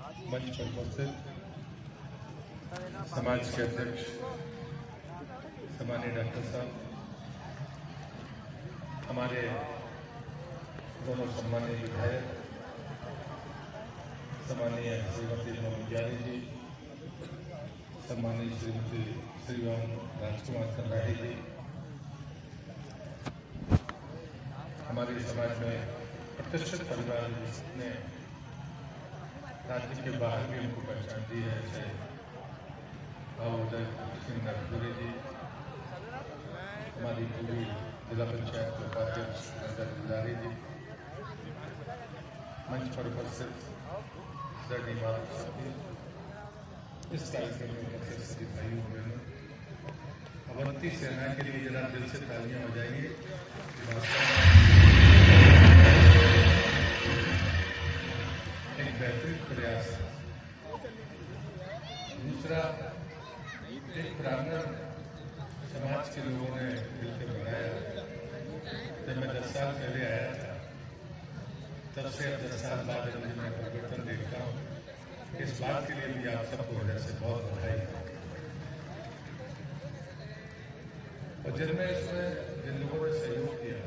मंच पर उपस्थित समाज के अध्यक्ष सम्मानीय डॉक्टर साहब, हमारे दोनों सम्मानीय विधायक सम्मानीय श्रीमती मोहम्मद जी, सम्मानीय श्रीमती श्रीराम राजकुमार कन्नाडी जी, हमारे समाज में प्रतिष्ठित परिवार जिसने राज्य के बाहर भी उनको पहचान दी है, जैसे उदय सिंह नरपुरी जी, हमारी पूरी जिला पंचायत के उपाध्यक्ष दिलारी जी, मंच पर उपस्थित इस कार्यक्रम में उपस्थित सभी भाइयों बहनों, अवंती सेना के लिए जरा दिल से तालियां हो जाएंगे। एक बेहतरीन प्रयास है। दूसरा, एक प्रांगण समाज के लोगों ने मिलकर बनाया। जब मैं 10 साल पहले आया था, तब से अब 10 साल बाद मैं परिवर्तन देखता हूँ। इस बात के लिए भी आप सबको वजह से बहुत बधाई। और जिनमें इसमें जिन लोगों ने सहयोग किया,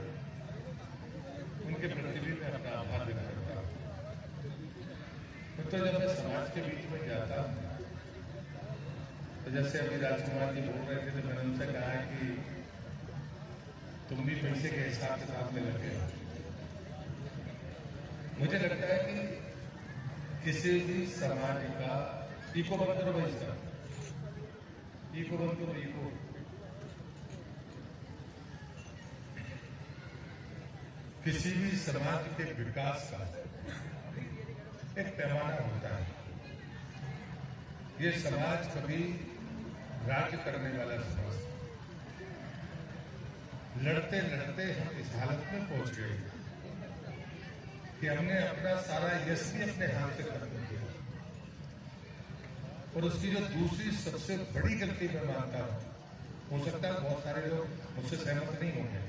उनके प्रति भी मैं अपना आभार व्यक्त करता हूँ। तो जब मैं समाज के बीच में जाता हूँ, तो जैसे अभी राजकुमार जी बोल रहे थे, तो मैंने उनसे कहा है कि तुम भी पैसे के हिसाब किताब में लगे हो। मुझे लगता है कि किसी भी समाज का इको बंद करो, इसका इको बंद करो, इको किसी भी समाज के विकास का एक पैमाना होता है। ये समाज कभी राज्य करने वाला समाज, लड़ते लड़ते हम इस हालत में पहुंच गए कि हमने अपना सारा यश भी अपने हाथ से खत्म किया। और उसकी जो दूसरी सबसे बड़ी गलती मैं मानता हूं, हो सकता है बहुत सारे लोग मुझसे सहमत नहीं होंगे,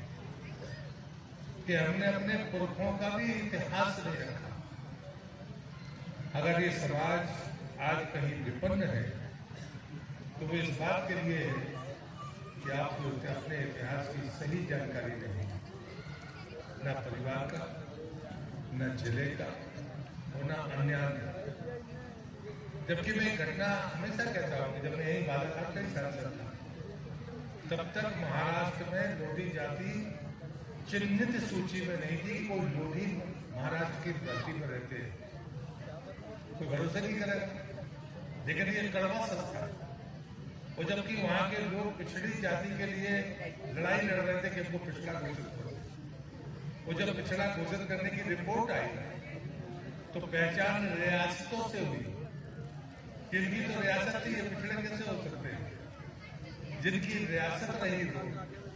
कि हमने अपने पुरखों का भी इतिहास नहीं रखा। अगर ये समाज आज कहीं विपन्न है, तो वो इस बात के लिए है कि आप लोग अपने इतिहास की सही जानकारी नहीं, न परिवार का, न जिले का और न अन्य। जबकि मैं घटना हमेशा कहता हूं कि जब मैं यही बालाघाट का ही सांसद था, तब तक महाराष्ट्र में लोधी जाति चिन्हित सूची में नहीं थी। कोई लोधी महाराष्ट्र की धरती पर रहते, कोई भरोसा नहीं करेगा। लेकिन ये कड़वा सच था। और जबकि वहां के लोग पिछड़ी जाति के लिए लड़ाई लड़ रहे थे कि हमको पिछड़ा घोषित करो। और जब पिछड़ा घोषित करने की रिपोर्ट आई, तो पहचान रियासतों से हुई। जिनकी तो रियासत थी, ये पिछड़े कैसे हो सकते हैं? जिनकी रियासत रही हो,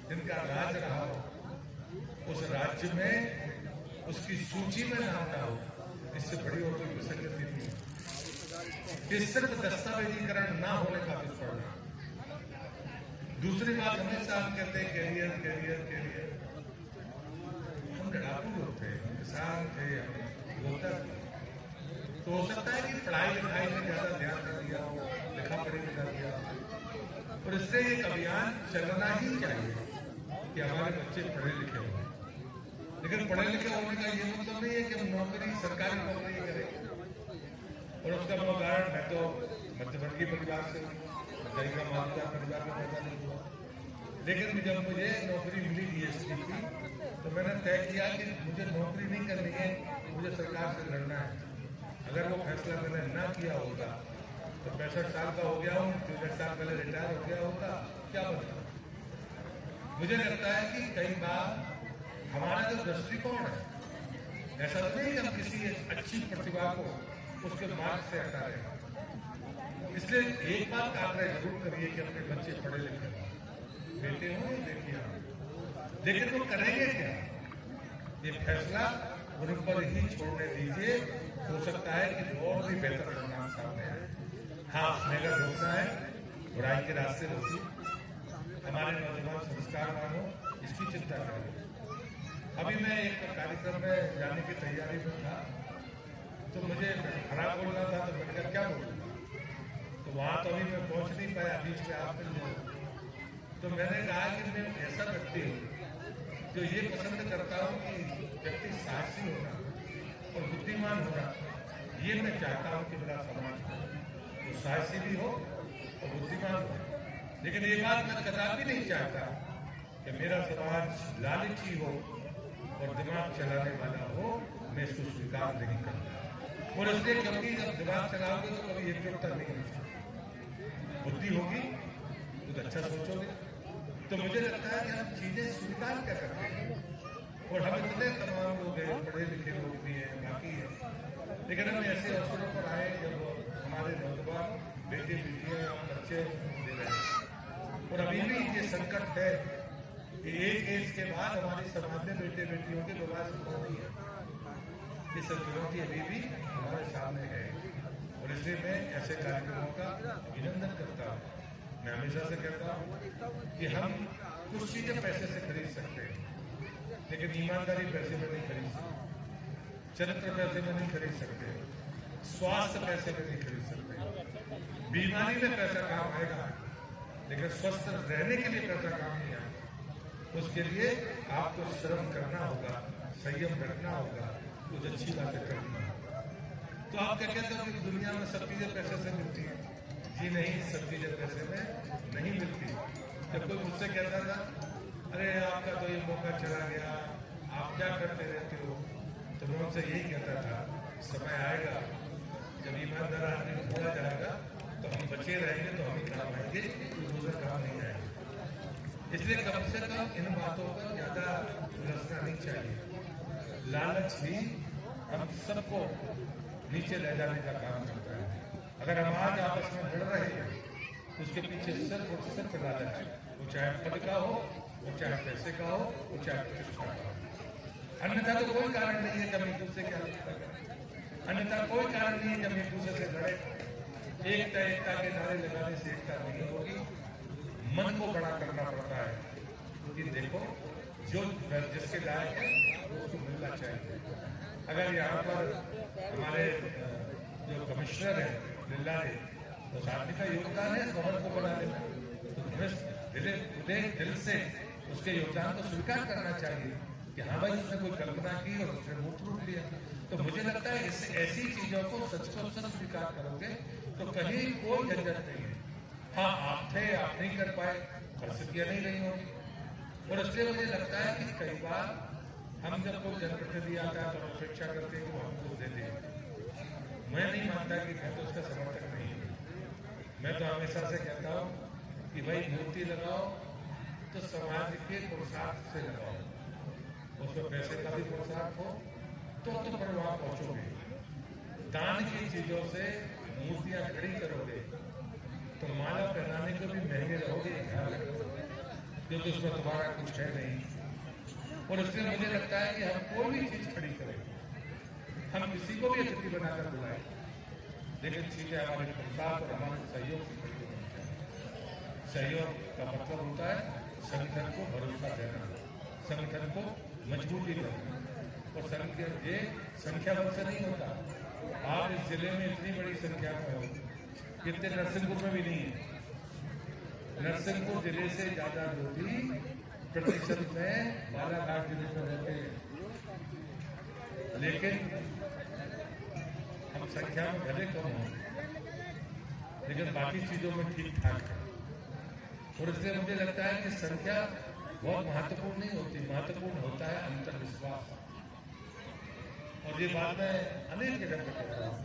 जिनका राज रहा हो, उस राज्य में उसकी सूची में नाम ना हो, इससे बड़ी और कोई विसंगति नहीं है। इस सिर्फ दस्तावेजीकरण ना होने का दुष्परिणाम। दूसरी बात, हमेशा हम कहते हैं कैरियर कैरियर कैरियर। हम लड़ाकू लोग थे, किसान थे, हम योद्धा थे। तो हो सकता है कि पढ़ाई लिखाई में ज्यादा ध्यान कर दिया हो, लिखा पढ़ी में कर दिया। और इससे एक अभियान चलना ही चाहिए कि हमारे बच्चे पढ़े लिखे हों। लेकिन पढ़े लिखे होने का ये मतलब नहीं है कि हम नौकरी, सरकारी नौकरी करें। और उसका उदाहरण, मैं तो मध्यवर्गीय परिवार से हूँ, का मालदार परिवार में पैदा नहीं हुआ। लेकिन जब मुझे नौकरी मिली डीएसपी की, तो मैंने तय किया कि मुझे नौकरी नहीं करनी है, मुझे सरकार से लड़ना है। अगर वो फैसला मैंने ना किया होगा, तो 65 साल का हो गया हूँ, 3 साल पहले रिटायर हो गया होगा, क्या बनता। मुझे लगता है कि कई बार हमारा जो दृष्टिकोण है, ऐसा तो नहीं कि हम किसी अच्छी प्रतिभा को उसके मार्ग से हटा रहे हैं। इसलिए एक बात आग्रह जरूर करिए कि अपने बच्चे पढ़े लिखे बेटे हो या बेटियां, लेकिन वो करेंगे क्या, ये फैसला उन पर ही छोड़ने दीजिए। हो सकता है कि और भी बेहतर परिणाम सामने आए। हाँ, मेरा रोकना है, बुराई के रास्ते रोकिए, हमारे नौजवान संस्कारवान हो, इसकी चिंता करें। अभी मैं एक कार्यक्रम में जाने की तैयारी में था, तो मुझे खराब बोलना था, तो मैंने कहा क्या बोलूँगा, तो वहाँ तो अभी मैं पहुँच नहीं पाया, बीच में आप मिल जाओ। तो मैंने कहा कि मैं ऐसा व्यक्ति हूँ जो ये पसंद करता हूँ कि व्यक्ति साहसी होना और बुद्धिमान होना, ये मैं चाहता हूँ कि मेरा समाज हो, वो साहसी भी हो और बुद्धिमान हो। लेकिन ये बात मैं कदापि नहीं चाहता कि मेरा समाज लालची हो और दिमाग चलाने वाला हो, मैं इसको स्वीकार नहीं करता। और इसलिए क्योंकि जब दिमाग चलाओगे तो कभी एकजुटता नहीं हो सकती, बुद्धि होगी कुछ अच्छा सोचोगे। तो मुझे लगता है कि हम चीजें स्वीकार क्या करते हैं, और हम इतने तमाम लोग हैं, पढ़े लिखे लोग भी हैं, बाकी है, लेकिन हम ऐसे अवसरों पर आए जब हमारे नौजवान बेटे बेटियां बच्चे दे रहे हैं, और अभी भी ये संकट है कि एक एज के बाद हमारे समाज में बेटे बेटियों के विवाह संभव नहीं है। ये चुनौती अभी भी हमारे सामने है, और इसलिए मैं ऐसे कार्यक्रमों का अभिनंदन करता हूँ। मैं हमेशा से कहता हूँ कि हम कुछ चीजें पैसे से खरीद सकते हैं, लेकिन ईमानदारी पैसे में नहीं खरीद सकते, चरित्र पैसे में नहीं खरीद सकते, स्वास्थ्य पैसे में नहीं खरीद सकते। बीमारी में पैसा काम आएगा, लेकिन स्वस्थ रहने के लिए पैसा काम नहीं आएगा। उसके लिए आपको श्रम करना होगा, संयम रखना होगा, कुछ अच्छी बातें करनी होगा। तो आप क्या कहते हो कि दुनिया में सब चीजें पैसे से मिलती हैं? जी नहीं, सब चीजें पैसे में नहीं मिलती। जब कोई मुझसे कहता था अरे आपका तो ये मौका चला गया, आप क्या करते रहते हो, तो मैं उनसे यही कहता था समय आएगा जब ईमानदार आदमी ढूंढा जाएगा तो हम बचे रहेंगे, तो हम ही काम आएंगे, दूसरा काम नहीं आएगा। इसलिए कम से कम इन बातों पर ज्यादा उलझना नहीं चाहिए। लालच भी हम सबको नीचे ले जाने का काम करता है। अगर हम आज आपस में लड़ रहे हैं तो उसके पीछे सिर्फ और सिर्फ लालच है, वो चाहे पद का हो, वो चाहे पैसे का हो, वो चाहे प्रतिष्ठा का हो। अन्यथा तो कोई कारण नहीं है जब एक दूसरे के अन्यथा कोई कारण नहीं है जब एक दूसरे से लड़े। एकता एकता के नारे लगाने से एकता नहीं होगी, मन को बड़ा करना पड़ता है। क्योंकि देखो जो जिसके लायक है उसको मिलना चाहिए। अगर यहाँ पर हमारे जो कमिश्नर है बिल्ला है, तो आदमी का योगदान है भवन को बनाने में, तो हमें दिल से उसके योगदान को स्वीकार करना चाहिए कि हाँ भाई उसने कोई कल्पना की और उसने मुंह फूट लिया। तो मुझे लगता है इससे ऐसी चीजों को सच को सच स्वीकार करोगे तो कहीं कोई झंझट नहीं है। हाँ आप थे, आप नहीं कर पाए, परिस्थितियां नहीं रही होगी। और इसलिए मुझे लगता है कि कई बार हम जब कोई जनप्रतिनिधि आता है तो अपेक्षा करते हैं कि वो हमको दे दे। मैं नहीं मानता कि मैं तो उसका समर्थक नहीं हूँ। मैं तो हमेशा से कहता हूँ कि भाई मूर्ति लगाओ तो समाज के पुरुषार्थ से लगाओ, उसमें पैसे का भी पुरुषार्थ हो तो तुम पर वहां पहुंचोगे। दान की चीजों से मूर्तियां खड़ी करोगे तो माला पहनाने को भी महंगे रहोगे, क्योंकि उसमें तुम्हारा कुछ है नहीं। और इसलिए मुझे लगता है कि हम कोई भी चीज खड़ी करें, हम किसी को भी अतिथि बनाकर बुलाए, लेकिन चीजें हमारे पुरुषार्थ और हमारे सहयोग से खड़ी होनी चाहिए। सहयोग का मतलब होता है संगठन को भरोसा देना, संगठन को मजबूती देना, और संगठन ये संख्या बल से नहीं होता। आप इस जिले में इतनी बड़ी संख्या में हो, कितने नरसिंहपुर में भी नहीं है। नरसिंहपुर जिले से ज्यादा लोग ही प्रतिशत में बालाघाट जिले में रहते हैं, लेकिन हम संख्या में भले कम हो, लेकिन बाकी चीजों में ठीक ठाक है। और इसलिए मुझे लगता है कि संख्या बहुत महत्वपूर्ण नहीं होती, महत्वपूर्ण होता है अंतर्विश्वास। और ये बात मैं अनेक जगह पर कहता हूँ।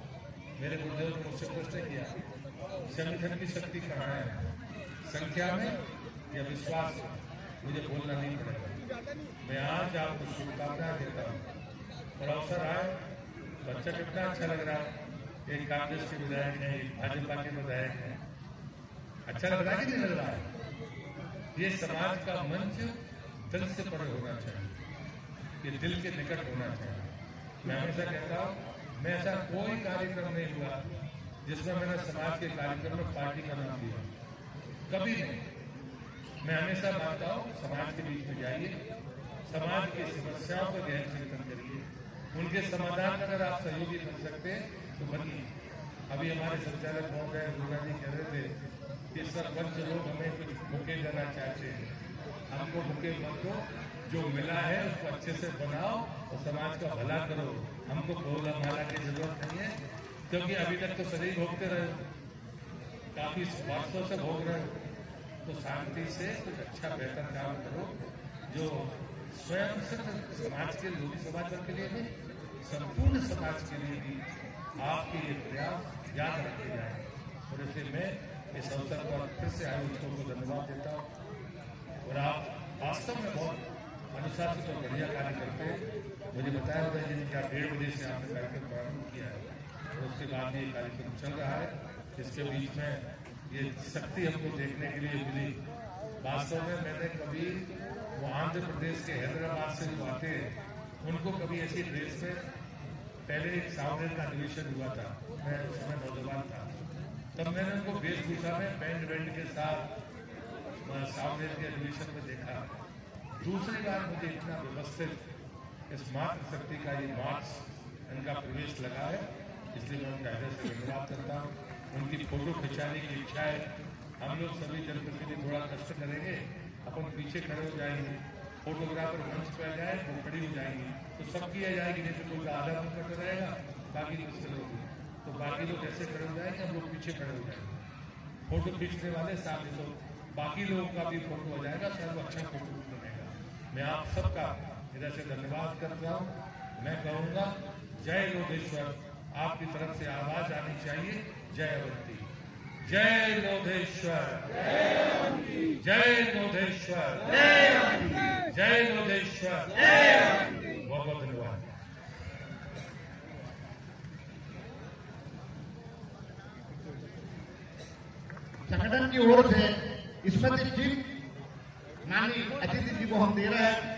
मेरे गुरुदेव ने मुझसे प्रश्न किया संगठन की शक्ति कहाँ है, संख्या में या विश्वास में? मुझे बोलना नहीं पड़ेगा। मैं आज आपको शुभकामनाएं देता हूँ, और अवसर आए तो अच्छा कितना अच्छा लग रहा है। एक कांग्रेस के विधायक है, एक भाजपा के विधायक है, अच्छा लग रहा है कि नहीं लग रहा है? ये समाज का मंच दिल से परे होना चाहिए, ये दिल के निकट होना चाहिए। मैं हमेशा कहता हूँ, मैं ऐसा कोई कार्यक्रम नहीं हुआ जिसमें मैंने समाज के कार्यक्रम में पार्टी का नाम दिया, कभी नहीं। मैं हमेशा मानता हूँ समाज के बीच में जाइए, समाज की समस्याओं पर गहन चिंतन करिए, उनके समाधान में अगर आप सहयोगी बन सकते हैं तो बनिए। अभी हमारे संचालक महोदय दुर्गा जी कह रहे थे कि सरपंच लोग हमें कुछ बुके देना चाहते हैं। हमको बुके मत दो, जो मिला है उसको अच्छे से बनाओ और समाज का भला करो। हमको भोला माला की जरूरत नहीं है, क्योंकि अभी तक तो सदैव भोगते रहे, काफी वर्षों से भोग रहे हो। तो शांति से कुछ अच्छा बेहतर काम करो, जो स्वयं सिर्फ समाज के लोधी समाज के लिए नहीं, संपूर्ण समाज के लिए भी आपके ये प्रयास याद रखे जाए। और इसलिए मैं इस अवसर पर फिर से आयोजकों को धन्यवाद देता हूँ। और आप वास्तव में बहुत अनुशासित और बढ़िया कार्य करते हैं। मुझे बताया होता है कि 1:30 बजे से आपने कार्यक्रम प्रारंभ किया है और उसके बाद ये कार्यक्रम चल रहा है। इसके बीच में ये शक्ति हमको देखने के लिए मिली। वास्तव में मैंने कभी वो आंध्र प्रदेश के हैदराबाद से जो आते हैं उनको कभी ऐसी ड्रेस में, पहले एक सावनेर का अधिवेशन हुआ था, मैं उस समय नौजवान था, तब मैंने उनको वेशभूषा में बैंड बैंड के साथ सावनेर के अधिवेशन में देखा। दूसरी बार मुझे इतना व्यवस्थित इस मातृ शक्ति का ये मार्च इनका प्रवेश लगा है, इसलिए मैं उनका हृदय से धन्यवाद करता हूँ। उनकी फोटो खिंचाने की इच्छा है। हम लोग सभी जनप्रतिनिधि थोड़ा कष्ट करेंगे, अपन पीछे खड़े हो जाएंगे, फोटोग्राफर मंच पर आ जाए वो खड़ी हो जाएंगी तो सब किया जाएगी, नहीं तो कोई आधा मन करते रहेगा, बाकी मुश्किल होगी। तो बाकी लोग ऐसे खड़े हो जाएंगे, हम लोग पीछे खड़े हो जाएंगे। फोटो खींचने वाले सामने, तो बाकी लोगों का भी फोटो हो जाएगा, सब अच्छा फोटो बनेगा। मैं आप सबका इधर से धन्यवाद करता हूँ। मैं कहूँगा जय लोधेश्वर, आपकी तरफ से आवाज आनी चाहिए, जय अवंती, जय लोधेश्वर, जय लोधेश्वर, जय लोधेश्वर। बहुत बहुत धन्यवाद। संगठन की ओर से स्मृति चिन्ह माननीय अतिथि जी को हम दे रहे हैं।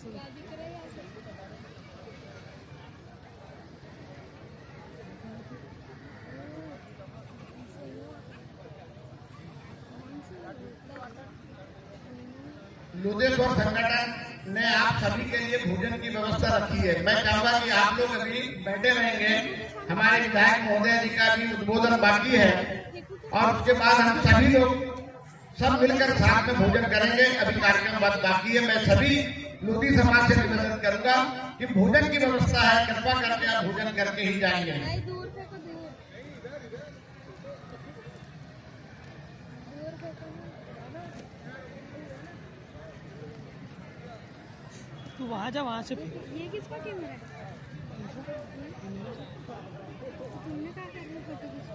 क्या दिख रहा है यहाँ से? लोधेश्वर संगठन ने आप सभी के लिए भोजन की व्यवस्था रखी है। मैं चाहूंगा कि आप लोग अभी बैठे रहेंगे, हमारे विधायक महोदय जी का भी उद्बोधन बाकी है और उसके बाद हम सभी लोग सब मिलकर साथ में भोजन करेंगे। अभी कार्यक्रम बाकी है। मैं सभी लोधी समाज से निवेदन करूंगा कि भोजन की व्यवस्था है, कृपा करके आप भोजन करके ही जाएंगे। दूर फेंको, दूर फेंको। तू वहाँ जा, वहाँ से ये किसका कैमरा है? तुमने क्या कर लिया फोटो खींच?